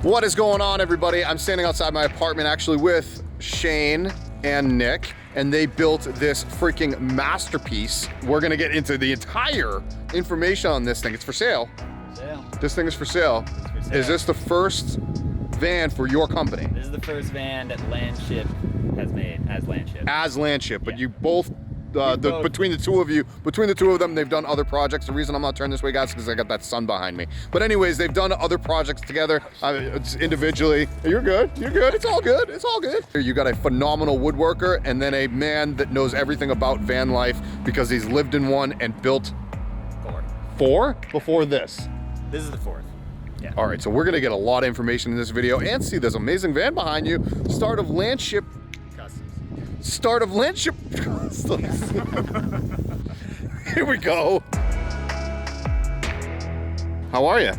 What is going on, everybody? I'm standing outside my apartment actually with Shane and Nick, and they built this freaking masterpiece. We're gonna get into the entire information on this thing. It's for sale. This thing is for sale. Is this the first van for your company? This is the first van that Landship has made as Landship. As Landship, but you both, between the two of them, they've done other projects. The reason I'm not turning this way, guys, is because I got that sun behind me. But anyways, they've done other projects together, individually. You're good, it's all good, it's all good. Here you got a phenomenal woodworker and then a man that knows everything about van life because he's lived in one and built four before this. This is the fourth. Yeah. All right, so we're gonna get a lot of information in this video and see this amazing van behind you. Start of Landship Customs. Start of Landship Customs. Here we go. How are you?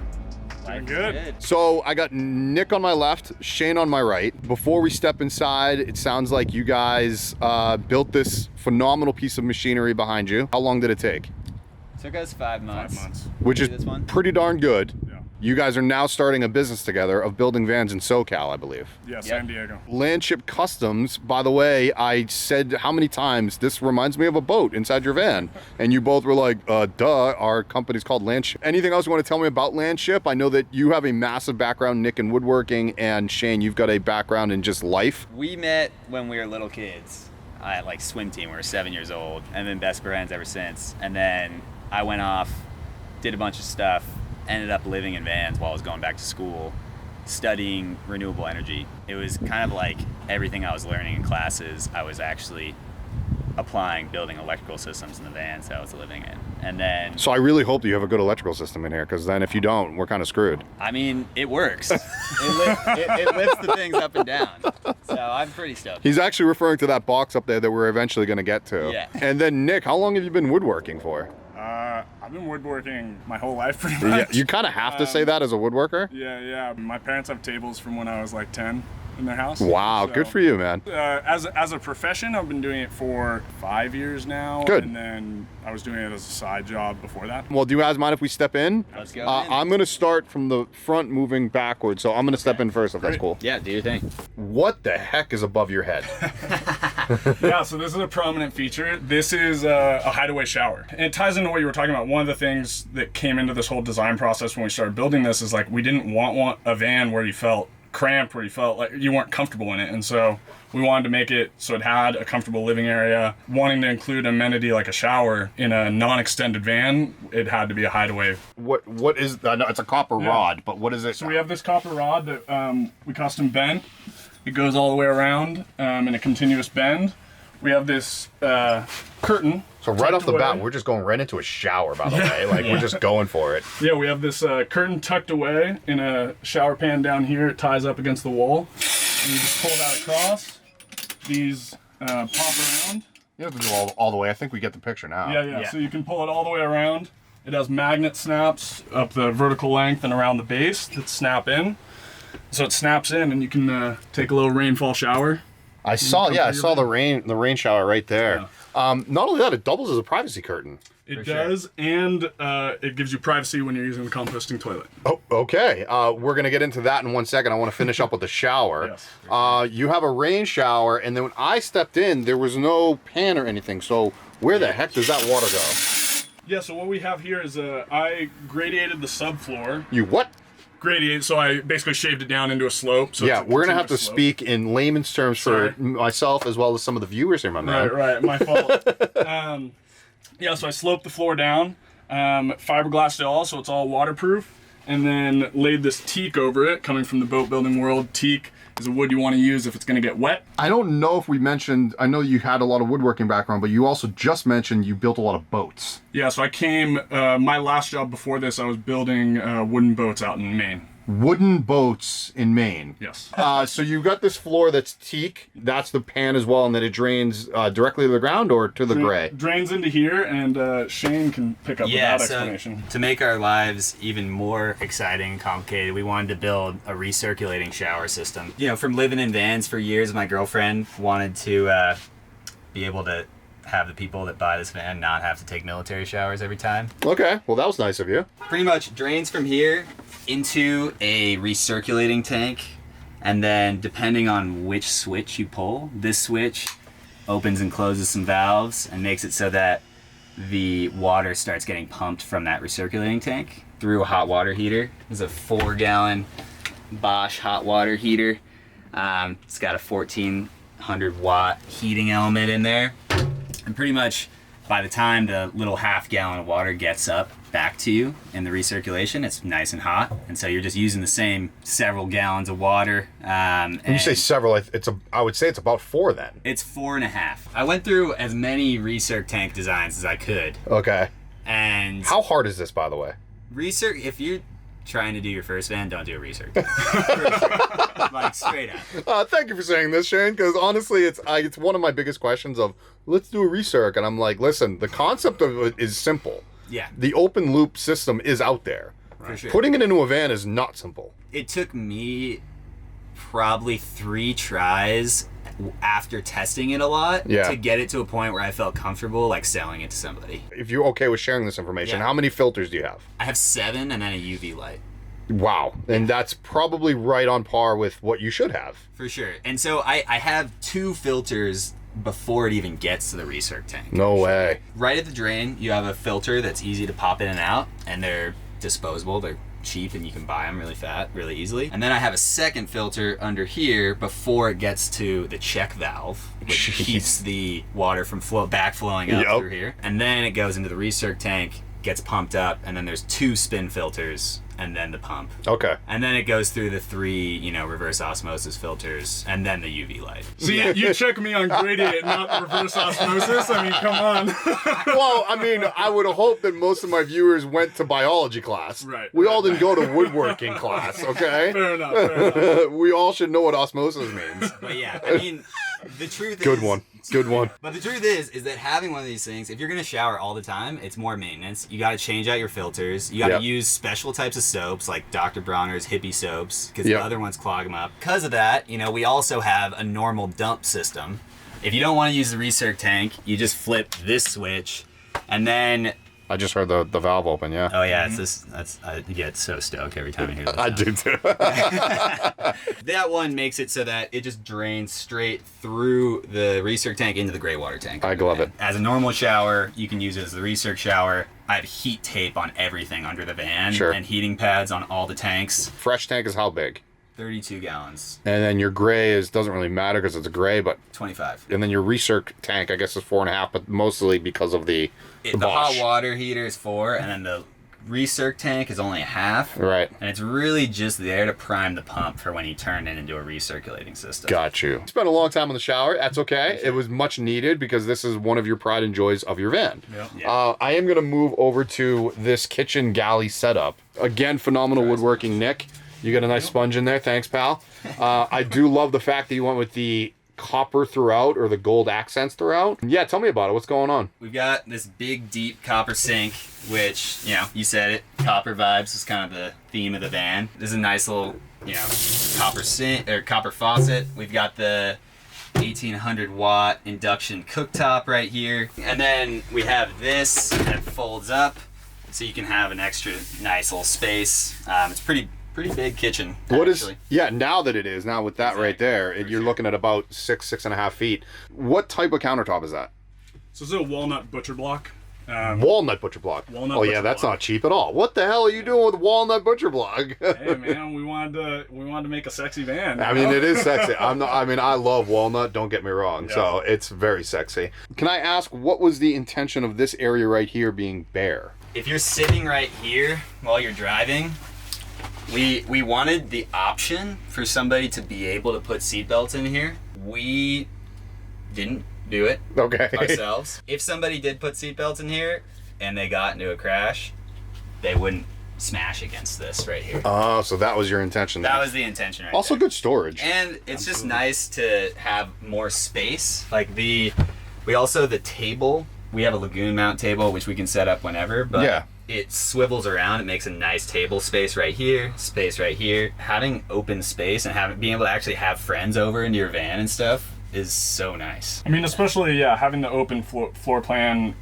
Doing good. So I got Nick on my left, Shane on my right. Before we step inside, it sounds like you guys built this phenomenal piece of machinery behind you. How long did it take? Took us 5 months. 5 months. Which is pretty darn good. Yeah. You guys are now starting a business together of building vans in SoCal, I believe. Yeah, San Diego. Landship Customs, by the way, I said how many times, this reminds me of a boat inside your van. And you both were like, duh, our company's called Landship. Anything else you want to tell me about Landship? I know that you have a massive background, Nick, in woodworking, and Shane, you've got a background in just life. We met when we were little kids at like swim team. We were 7 years old and been best friends ever since. And then I went off, did a bunch of stuff, ended up living in vans while I was going back to school, studying renewable energy. It was kind of like everything I was learning in classes, I was actually applying, building electrical systems in the vans that I was living in. And then... So I really hope that you have a good electrical system in here, because then if you don't, we're kind of screwed. I mean, it works. it lifts the things up and down. So I'm pretty stoked. He's actually referring to that box up there that we're eventually going to get to. Yeah. And then Nick, how long have you been woodworking for? I've been woodworking my whole life pretty much. Yeah, you kind of have to say that as a woodworker. Yeah. My parents have tables from when I was like 10 in their house. Wow, so, good for you, man. As a profession, I've been doing it for 5 years now. Good. And then I was doing it as a side job before that. Well, do you guys mind if we step in? Let's go. I'm going to start from the front moving backwards, so I'm going to step in first if that's cool. Yeah, do your thing. What the heck is above your head? Yeah, so this is a prominent feature. This is a hideaway shower. And it ties into what you were talking about. One of the things that came into this whole design process when we started building this is like we didn't want a van where you felt cramped, where you felt like you weren't comfortable in it. And so we wanted to make it so it had a comfortable living area. Wanting to include an amenity like a shower in a non-extended van, it had to be a hideaway. What is that? No, it's a copper rod, but what is it? So we have this copper rod that we custom bend. It goes all the way around in a continuous bend. We have this curtain. So right off the bat, we're just going right into a shower, by the way. Like, we're just going for it. Yeah, we have this curtain tucked away in a shower pan down here. It ties up against the wall. And you just pull that across. These pop around. You have to do all the way. I think we get the picture now. Yeah. So you can pull it all the way around. It has magnet snaps up the vertical length and around the base that snap in. So it snaps in, and you can take a little rainfall shower. I saw the rain shower right there. Yeah. Not only that, it doubles as a privacy curtain. It does, and it gives you privacy when you're using the composting toilet. Oh, okay. We're gonna get into that in 1 second. I want to finish up with the shower. Yes. You have a rain shower, and then when I stepped in, there was no pan or anything. So where the heck does that water go? Yeah. So what we have here is I gradiated the subfloor. You what? Gradiated, so I basically shaved it down into a slope. So yeah, we're gonna have to speak in layman's terms for myself as well as some of the viewers here, my man. Right. My fault. Yeah, so I sloped the floor down, fiberglassed it all, so it's all waterproof, and then laid this teak over it, coming from the boat building world. Teak is a wood you want to use if it's going to get wet. I don't know if we mentioned, I know you had a lot of woodworking background, but you also just mentioned you built a lot of boats. Yeah, so I came, my last job before this, I was building wooden boats out in Maine. Wooden boats in Maine. Yes. So you've got this floor that's teak. That's the pan as well, and then it drains directly to the ground or to the gray? Drains into here, and Shane can pick up with that explanation. To make our lives even more exciting and complicated, we wanted to build a recirculating shower system. You know, from living in vans for years, my girlfriend wanted to be able to have the people that buy this van not have to take military showers every time. Okay, well that was nice of you. Pretty much drains from here into a recirculating tank, and then depending on which switch you pull, this switch opens and closes some valves and makes it so that the water starts getting pumped from that recirculating tank through a hot water heater. This is a 4-gallon Bosch hot water heater. It's got a 1400 watt heating element in there. And pretty much by the time the little half-gallon of water gets up back to you in the recirculation, it's nice and hot. And so you're just using the same several gallons of water. When you say several, I would say it's about 4 then. It's 4.5. I went through as many recirc tank designs as I could. Okay. And how hard is this, by the way? Recirc, if you're trying to do your first van, don't do a recirc. Like straight up. Thank you for saying this, Shane, because honestly, it's one of my biggest questions of, let's do a recirc, and I'm like, listen, the concept of it is simple. Yeah. The open loop system is out there. For sure. Putting it into a van is not simple. It took me probably 3 tries after testing it a lot to get it to a point where I felt comfortable like selling it to somebody. If you're okay with sharing this information, Yeah. how many filters do you have? I have 7 and then a UV light. Wow. And that's probably right on par with what you should have. For sure. And so I have 2 filters before it even gets to the recirc tank. No way. Right at the drain, you have a filter that's easy to pop in and out, and they're disposable. They're cheap and you can buy them really easily. And then I have a second filter under here before it gets to the check valve, which keeps the water from backflowing up through here. And then it goes into the recirc tank, gets pumped up, and then there's 2 spin filters and then the pump. Okay. And then it goes through the 3, reverse osmosis filters and then the UV light. So you check me on gradient, not reverse osmosis? I mean, come on. Well, I mean, I would hope that most of my viewers went to biology class. Right. We all didn't go to woodworking class, okay? Fair enough. We all should know what osmosis means. But yeah, I mean, the truth is... Good one. But the truth is that having one of these things, if you're going to shower all the time, it's more maintenance. You got to change out your filters. You got to use special types of soaps like Dr. Bronner's hippie soaps because the other ones clog them up. Because of that, we also have a normal dump system. If you don't want to use the recirc tank, you just flip this switch and then... I just heard the valve open, yeah. Oh yeah, it's this. I get so stoked every time I hear this. I do too. That one makes it so that it just drains straight through the recirc tank into the gray water tank. I love it. As a normal shower, you can use it as the recirc shower. I have heat tape on everything under the van and heating pads on all the tanks. Fresh tank is how big? 32 gallons. And then your gray doesn't really matter because it's a gray, but 25. And then your recirc tank, I guess, is 4.5, but mostly because of the hot water heater is 4, and then the recirc tank is only a half. Right. And it's really just there to prime the pump for when you turn it into a recirculating system. Got you. Spent a long time in the shower. That's okay. It was much needed because this is one of your pride and joys of your van. Yeah. I am going to move over to this kitchen galley setup. Again, phenomenal woodworking, Nick. You got a nice sponge in there. Thanks, pal. I do love the fact that you went with the copper throughout or the gold accents throughout. Yeah, tell me about it. What's going on? We've got this big, deep copper sink, which, you said it, copper vibes is kind of the theme of the van. This is a nice little, copper sink or copper faucet. We've got the 1800 watt induction cooktop right here. And then we have this that folds up so you can have an extra nice little space. It's pretty big kitchen. What actually. Now that it is, now with that right there, you're looking at about 6.5 feet. What type of countertop is that? So this is a walnut butcher block. Walnut butcher block. That's not cheap at all. What the hell are you doing with walnut butcher block? Hey man, we wanted to make a sexy van. I mean, it is sexy. I love walnut, don't get me wrong. Yeah. So it's very sexy. Can I ask, what was the intention of this area right here being bare? If you're sitting right here while you're driving, we wanted the option for somebody to be able to put seatbelts in here. We didn't do it ourselves. If somebody did put seatbelts in here and they got into a crash, they wouldn't smash against this right here. Oh, so that was your intention. That was the intention right also there. Good storage. And it's just nice to have more space. Like the table, we have a lagoon mount table, which we can set up whenever, but it swivels around. It makes a nice table space right here. Having open space and being able to actually have friends over into your van and stuff is so nice. I mean, especially, having the open floor plan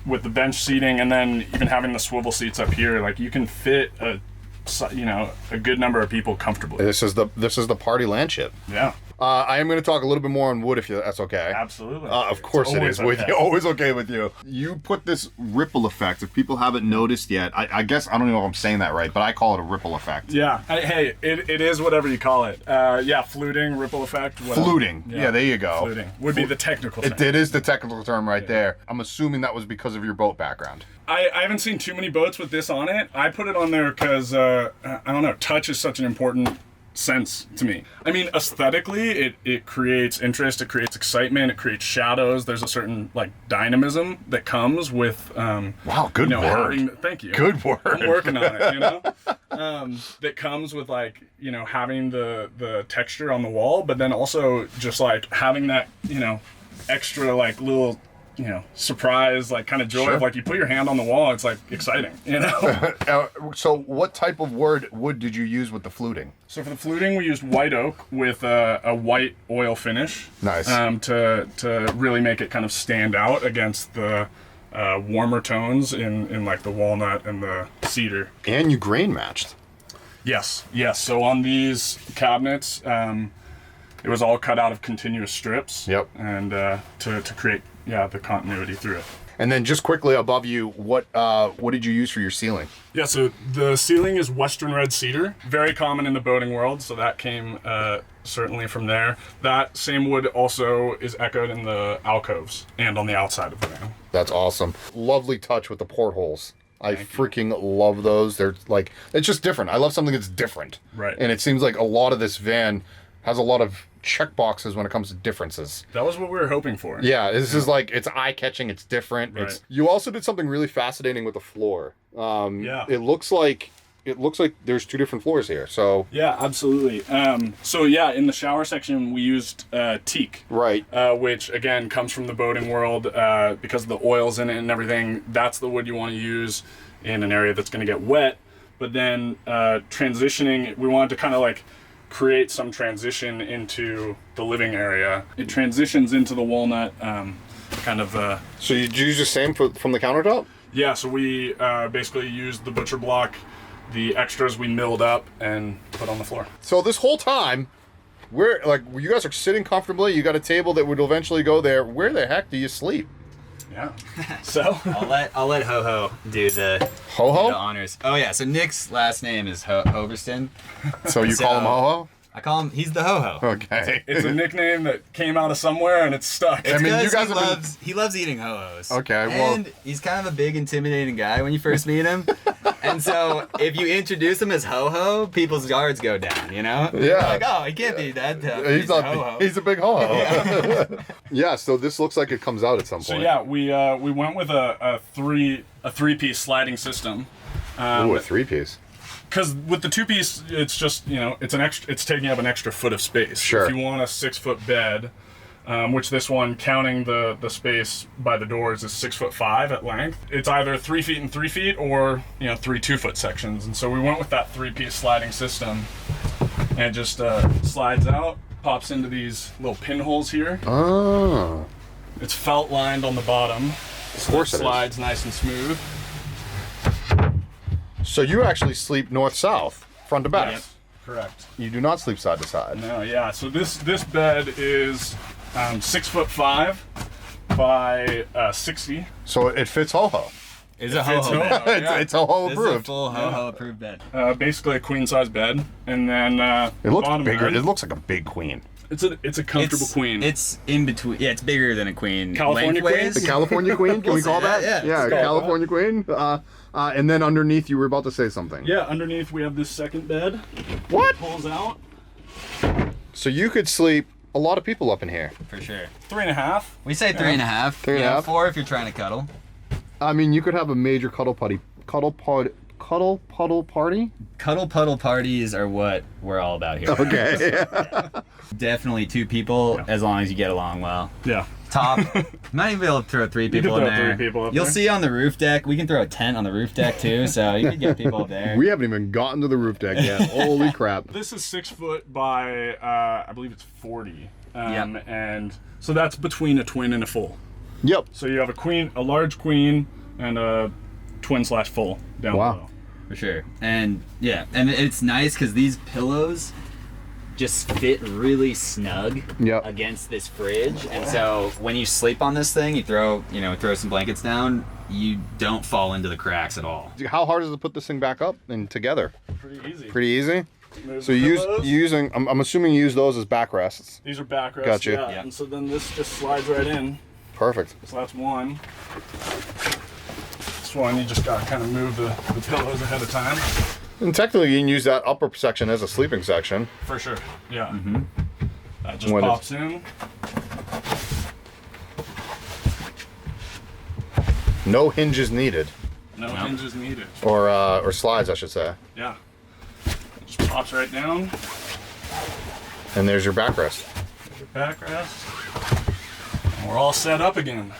with the bench seating, and then even having the swivel seats up here, like you can fit a good number of people comfortably. This is the party Landship. Yeah. I am going to talk a little bit more on wood if that's okay. Absolutely. Of course it is with you. Always okay with you. You put this ripple effect. If people haven't noticed yet, I guess I don't know if I'm saying that right, but I call it a ripple effect. Yeah. Hey, it is whatever you call it. Fluting, ripple effect. Whatever. Fluting. Yeah, there you go. Fluting would be the technical term. It is the technical term right there. I'm assuming that was because of your boat background. I haven't seen too many boats with this on it. I put it on there because, I don't know, touch is such an important sense to me. I mean, aesthetically, it creates interest, it creates excitement, it creates shadows. There's a certain like dynamism that comes with wow, good word. Thank you. Good word. I'm working on it, that comes with like, having the texture on the wall, but then also just like having that, extra like little surprise, like kind of joy of like you put your hand on the wall, it's like exciting, So what type of wood did you use with the fluting? So for the fluting, we used white oak with a white oil finish. Nice. To really make it kind of stand out against the warmer tones in like the walnut and the cedar. And you grain matched. Yes. So on these cabinets, it was all cut out of continuous strips. Yep. And to create the continuity through it. And then just quickly above you, what did you use for your ceiling? Yeah, so the ceiling is Western red cedar, very common in the boating world, so that came certainly from there. That same wood also is echoed in the alcoves and on the outside of the van. That's awesome. Lovely touch with the portholes. I freaking love those. They're like, it's just different. I love something that's different. Right. And it seems like a lot of this van has a lot of check boxes when it comes to differences. That was what we were hoping for. Yeah, this is like, it's eye-catching, it's different. Right. You also did something really fascinating with the floor. It looks like there's two different floors here. So yeah, absolutely. In the shower section we used teak, right, which again comes from the boating world because of the oils in it and everything. That's the wood you want to use in an area that's going to get wet. But then transitioning, we wanted to kind of like create some transition into the living area. It transitions into the walnut So you use the same from the countertop? Yeah, so we basically used the butcher block, the extras we milled up and put on the floor. So this whole time, you guys are sitting comfortably, you got a table that would eventually go there. Where the heck do you sleep? Yeah. So I'll let Ho-Ho do the honors. Oh yeah, so Nick's last name is Hoverston. So you call him Ho-Ho? I call him, he's the Ho-Ho. Okay. It's a nickname that came out of somewhere and it's stuck. It's because he loves eating Ho-Hos. Okay, well. And he's kind of a big, intimidating guy when you first meet him. And so if you introduce him as Ho-Ho, people's guards go down, Yeah. Like, oh, he can't be that tough. He's a Ho-Ho. He's a big Ho-Ho. Yeah, so this looks like it comes out at some point. So yeah, we went with a three-piece sliding system. Ooh, a three-piece. Because with the two-piece, it's just, it's taking up an extra foot of space. Sure. If you want a 6-foot bed, which this one, counting the space by the doors, is 6'5" at length. It's either 3 feet and 3 feet, or 3 2-foot sections. And so we went with that three-piece sliding system, and it just slides out, pops into these little pinholes here. Oh. It's felt lined on the bottom. Of course it slides nice and smooth. So you actually sleep north-south, front to back. Yes, correct. You do not sleep side to side. No, yeah. So this bed is 6'5" by 60. So it fits Ho-Ho. It's a Ho-Ho bed. It's Ho-Ho This is a approved. full Ho-Ho approved bed. Basically a queen-size bed, and then It looks bottom bigger. end, It looks like a big queen. It's a comfortable queen. It's in between. Yeah, it's bigger than a queen. California queen? Lengthways. The California Queen? Can we call that? Yeah, Yeah, California Queen. And then underneath, you were about to say something. Yeah, underneath we have this second bed. What? Pulls out. So you could sleep a lot of people up in here. For sure. 3.5. We say 3.5. 3.5. 4 if you're trying to cuddle. I mean, you could have a major cuddle puddle party. Cuddle puddle parties are what we're all about here. Okay. Definitely 2 people, as long as you get along well. Yeah. Top. Might even be able to throw 3 people can in throw there. 3 people up You'll there. see on the roof deck. We can throw a tent on the roof deck too, so you can get people up there. We haven't even gotten to the roof deck yet. Holy crap. This is 6 foot by I believe it's 40. And so that's between a twin and a full. Yep. So you have a large queen, and a twin/full down below. For sure. And yeah, and it's nice because these pillows just fit really snug against this fridge. And so when you sleep on this thing, you throw some blankets down, you don't fall into the cracks at all. How hard is it to put this thing back up and together? Pretty easy. Pretty easy? Move So the I'm assuming you use those as backrests. These are backrests. Gotcha. Yeah. And so then this just slides right in. Perfect. So that's one. This one, you just gotta kind of move the pillows ahead of time. And technically, you can use that upper section as a sleeping section. For sure. Yeah. Mm-hmm. That just pops in. No hinges needed. No hinges needed. Or slides, I should say. Yeah. It just pops right down. And there's your backrest. There's your backrest. And we're all set up again.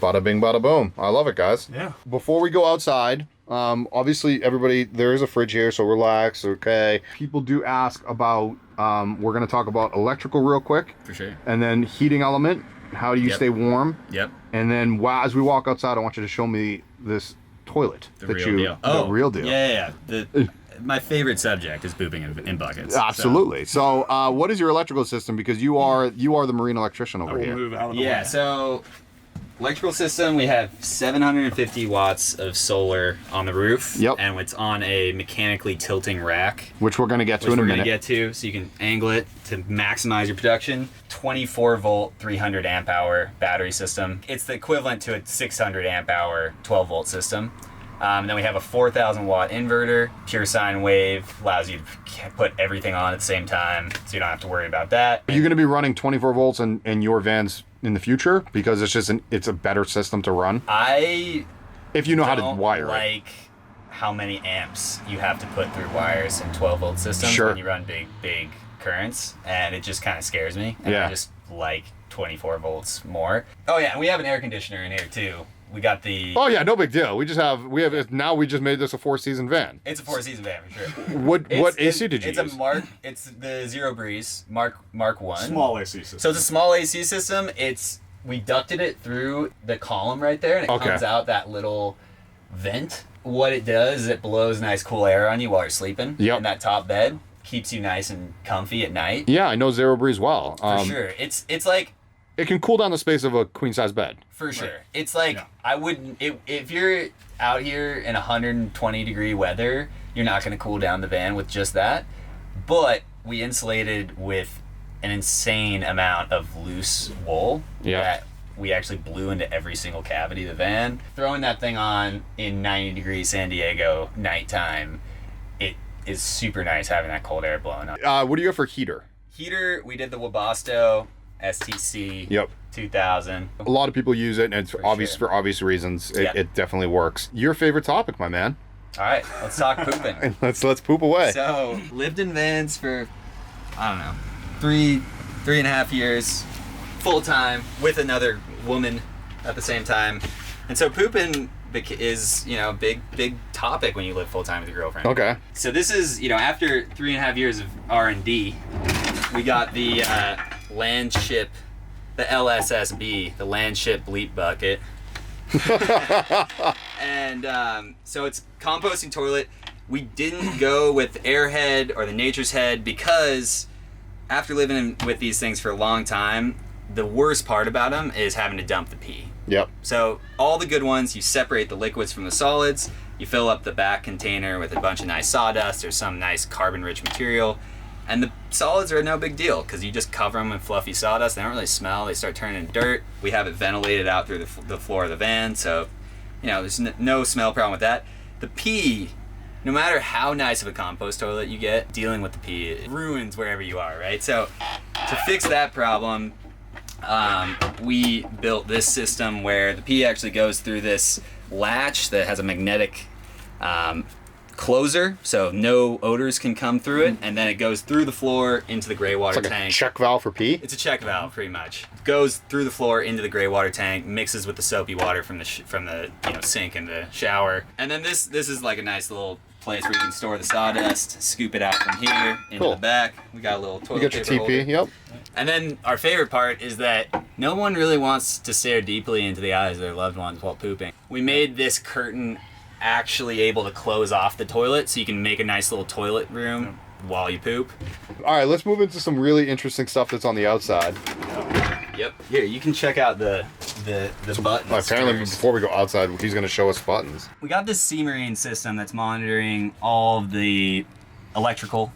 Bada bing, bada boom. I love it, guys. Yeah. Before we go outside, obviously, everybody, there is a fridge here, so relax, okay? People do ask about, we're going to talk about electrical real quick. For sure. And then heating element. How do you stay warm? Yep. And then as we walk outside, I want you to show me this toilet. The real deal. The real deal. Yeah. My favorite subject is pooping in buckets. Absolutely. So, what is your electrical system? Because you are the marine electrician over here. Move out of the way. Yeah, so electrical system, we have 750 watts of solar on the roof. Yep. And it's on a mechanically tilting rack. Which we're going to get to in a minute. Which we're going to get to, so you can angle it to maximize your production. 24 volt, 300 amp hour battery system. It's the equivalent to a 600 amp hour, 12 volt system. And then we have a 4,000 watt inverter, pure sine wave, allows you to put everything on at the same time, so you don't have to worry about that. Are you going to be running 24 volts in your vans in the future? Because it's a better system to run? If you know how to wire it. How many amps you have to put through wires in 12 volt systems when you run big currents, and it just kind of scares me. And I just like 24 volts more. Oh yeah, and we have an air conditioner in here too. We got the... Oh yeah, no big deal. We just made this a 4-season van. It's a 4-season van for sure. What AC did you use? It's the Zero Breeze Mark 1. Small AC system. So it's a small AC system. We ducted it through the column right there, and it comes out that little vent. What it does is it blows nice cool air on you while you're sleeping in that top bed. Keeps you nice and comfy at night. Yeah, I know Zero Breeze well. For sure. It's like... It can cool down the space of a queen-size bed. For sure. Right. It's like, I wouldn't... If you're out here in 120 degree weather, you're not going to cool down the van with just that. But we insulated with an insane amount of loose wool that we actually blew into every single cavity of the van. Throwing that thing on in 90 degree San Diego nighttime, it is super nice having that cold air blowing up. What do you got for heater? Heater, we did the Webasto STC 2000. A lot of people use it, and it's for obvious reasons. It definitely works. Your favorite topic, my man? All right, let's talk pooping. let's poop away. So, lived in vans for, I don't know, three and a half years, full time with another woman at the same time, and so pooping is big topic when you live full time with your girlfriend. Okay. So this is after 3.5 years of R&D, we got the Landship, the LSSB, the Landship Bleep Bucket. And so it's composting toilet. We didn't go with Airhead or the Nature's Head because after living with these things for a long time, the worst part about them is having to dump the pee. Yep. So all the good ones, you separate the liquids from the solids, you fill up the back container with a bunch of nice sawdust or some nice carbon-rich material, and the solids are no big deal because you just cover them in fluffy sawdust. They don't really smell. They start turning into dirt. We have it ventilated out through the floor of the van, so there's no smell problem with that. The pee, no matter how nice of a compost toilet you get, dealing with the pee, it ruins wherever you are, right? So to fix that problem, we built this system where the pee actually goes through this latch that has a magnetic closer, so no odors can come through it, and then it goes through the floor into the gray water tank. It's a check valve for pee? It's a check valve, pretty much. Goes through the floor into the gray water tank, mixes with the soapy water from the sink in the shower, and then this is like a nice little place where you can store the sawdust, scoop it out from here into the back. We got a little toilet paper holder. You got your TP, yep. And then our favorite part is that no one really wants to stare deeply into the eyes of their loved ones while pooping. We made this curtain actually able to close off the toilet so you can make a nice little toilet room while you poop. All right, let's move into some really interesting stuff that's on the outside. Yep. Here, you can check out the buttons. Apparently, first. before we go outside, he's going to show us buttons. We got this C-Marine system that's monitoring all of the electrical,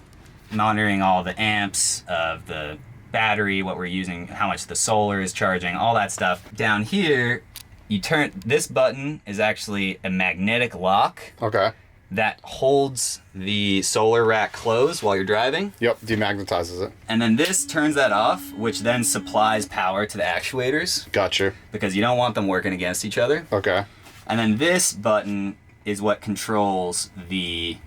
monitoring all the amps of the battery, what we're using, how much the solar is charging, all that stuff. Down here, you turn, this button is actually a magnetic lock Okay. that holds the solar rack closed while you're driving. Yep, demagnetizes it. And then this turns that off, which then supplies power to the actuators Gotcha. because you don't want them working against each other. Okay. And then this button is what controls the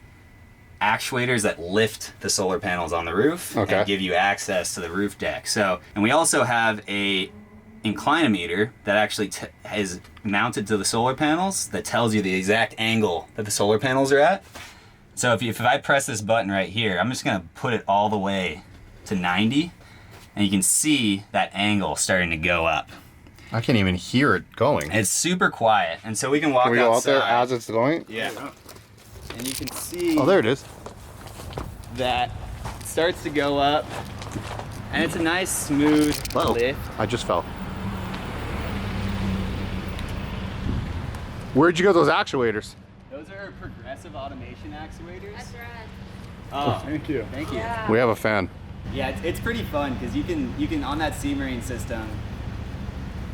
actuators that lift the solar panels on the roof Okay. and give you access to the roof deck. So, and we also have a inclinometer that actually is mounted to the solar panels that tells you the exact angle that the solar panels are at. So if I press this button right here, I'm just gonna put it all the way to 90, and you can see that angle starting to go up. I can't even hear it going. It's super quiet, and so we can walk Can we go out outside. there as it's going? Yeah. And you can see Oh, there it is. that it starts to go up, and it's a nice smooth lift. I just fell. Where'd you get those actuators? Those are progressive automation actuators. That's right. Oh, Thank you. thank you. Yeah. We have a fan. Yeah, it's pretty fun because you can on that C-Marine system,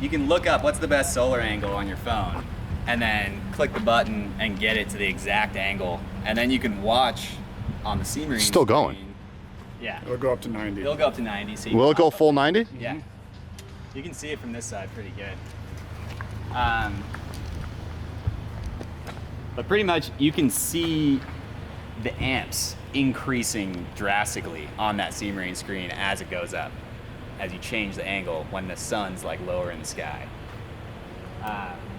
you can look up what's the best solar angle on your phone, and then click the button and get it to the exact angle, and then you can watch on the C-Marine. Still going. screen. Yeah, It'll go up to 90. it'll go up to 90. So you Will can it go pop up- full 90? Yeah, you can see it from this side pretty good. But pretty much you can see the amps increasing drastically on that C-Marine screen as it goes up, as you change the angle when the sun's like lower in the sky.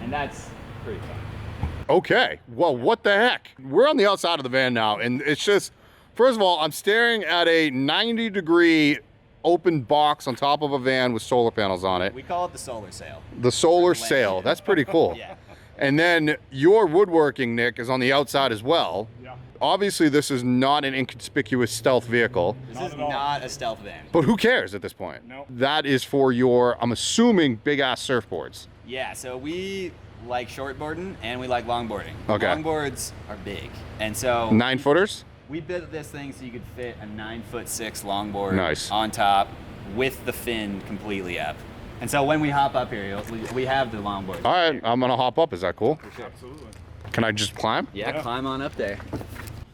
And that's pretty fun. Okay. Well, what the heck? We're on the outside of the van now, and it's just, first of all, I'm staring at a 90-degree open box on top of a van with solar panels on it. We call it the solar sail. The solar Land. sail. That's pretty cool. Yeah. And then your woodworking, Nick, is on the outside as well. Yeah. Obviously, this is not an inconspicuous stealth vehicle, This Not is at all. not a stealth van. but who cares at this point? Nope. That is for your, I'm assuming, big-ass surfboards. Yeah, so we like shortboarding and we like longboarding. Okay. Longboards are big. And so 9-footers? we built this thing so you could fit a 9'6" longboard Nice. on top with the fin completely up. And so when we hop up here, we have the longboard. All right, I'm gonna hop up. Is that cool? Absolutely. Can I just climb? Yeah, Yeah. climb on up there.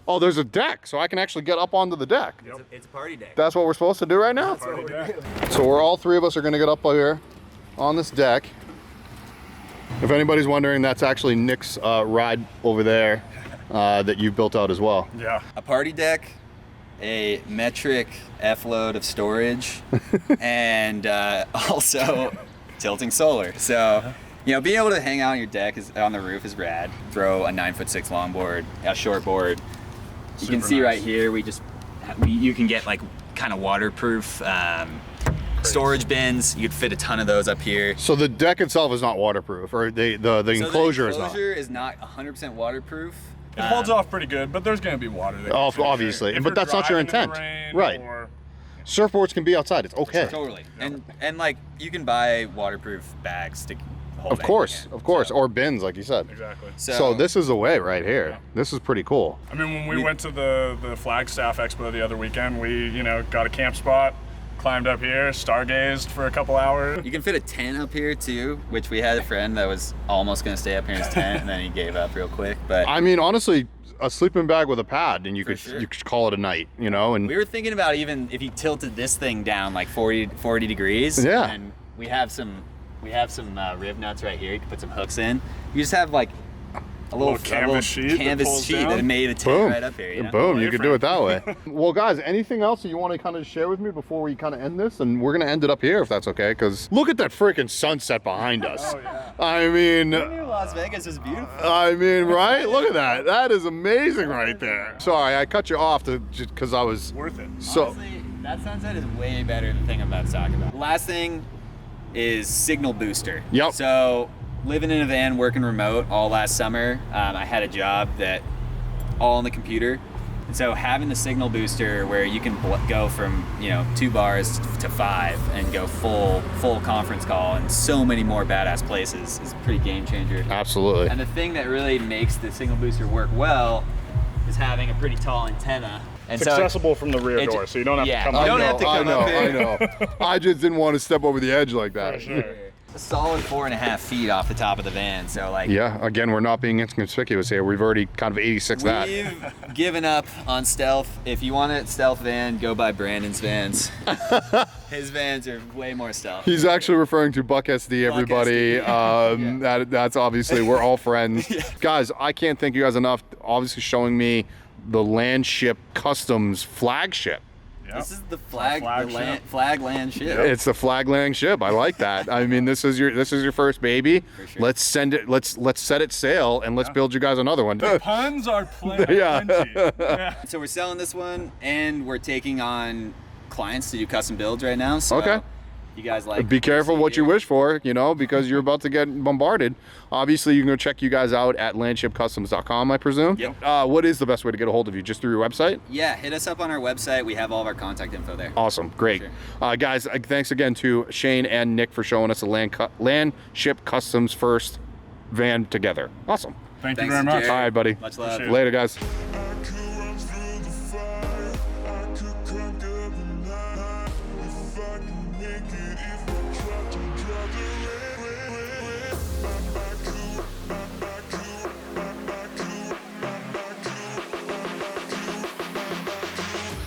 Oh, there's a deck, so I can actually get up onto the deck. It's a party deck. That's what we're supposed to do right now? Party deck. So we're all three of us are gonna get up here on this deck. If anybody's wondering, that's actually Nick's ride over there that you built out as well. Yeah. A party deck, a metric F load of storage, and also tilting solar. So, you know, being able to hang out on your deck on the roof is rad. Throw a 9'6" longboard, a shortboard. You can Super see nice. right here, you can get like kind of waterproof storage bins. You could fit a ton of those up here. So the deck itself is not waterproof, or the enclosure is not. The enclosure is not 100% waterproof. It holds off pretty good, but there's going to be water there. Oh, obviously. If But you're that's not your driving in intent. the rain Right. or- Surfboards can be outside. It's okay. Totally. And like you can buy waterproof bags to hold Of course, anything in. of course, So- or bins, like you said. Exactly. So this is the way right here. This is pretty cool. I mean, when we went to the Flagstaff Expo the other weekend, we, got a camp spot, climbed up here, stargazed for a couple hours. You can fit a tent up here too, which we had a friend that was almost gonna stay up here in his tent and then he gave up real quick. But I mean, honestly, a sleeping bag with a pad, and you could sure. you could call it a night, And we were thinking about even if you tilted this thing down like 40 degrees. Yeah. And we have some rib nuts right here. You can put some hooks in. You just have like a little canvas sheet that pulls sheet down. that made a tent boom, right up here. You know? boom, you Well, could do it that way. Well, guys, anything else that you want to kind of share with me before we kind of end this? And we're gonna end it up here if that's okay, because look at that freaking sunset behind us. Oh, yeah. I mean. I knew Las Vegas was beautiful. Right? Look at that. That is amazing right there. Sorry, I cut you off because I was Worth it. so. Honestly, That sunset is way better than the thing I'm about to talk about. Last thing is signal booster. Yep. So living in a van, working remote all last summer, I had a job that all on the computer. And so having the signal booster where you can go from 2 bars to 5 and go full conference call and so many more badass places is a pretty game changer. Absolutely. And the thing that really makes the signal booster work well is having a pretty tall antenna. And It's accessible from the rear door, so you don't have to come you up. don't have to come up here. I know. I just didn't want to step over the edge like that. For sure. A solid 4.5 feet off the top of the van. So like, Yeah, again, we're not being inconspicuous here. We've already kind of 86 that. we've given up on stealth. If you want a stealth van, go buy Brandon's vans. His vans are way more stealth. He's actually referring to Buck SD, everybody. SD. That's obviously, we're all friends. Guys, I can't thank you guys enough, obviously showing me the Landship Customs flagship. Yep. This is the flag, flagship. flag land ship. It's the flag ship. I like that. I mean, this is your first baby. For sure. Let's send it. Let's set it sail and let's build you guys another one. Puns are plenty. Yeah. Yeah. So we're selling this one, and we're taking on clients to do custom builds right now. So Okay. you guys like? Be careful what you here? wish for, because you're about to get bombarded. Obviously, you can go check you guys out at landshipcustoms.com, I presume. Yep. What is the best way to get a hold of you? Just through your website? Yeah, hit us up on our website. We have all of our contact info there. Awesome, great. Sure. Guys, thanks again to Shane and Nick for showing us the Landship Customs first van together. Awesome. Thank you Thanks, very much. Jarrod. All right, buddy. Much love. Appreciate it. Later, guys. I could run through the fire, I could conquer the night. If I can make it, if I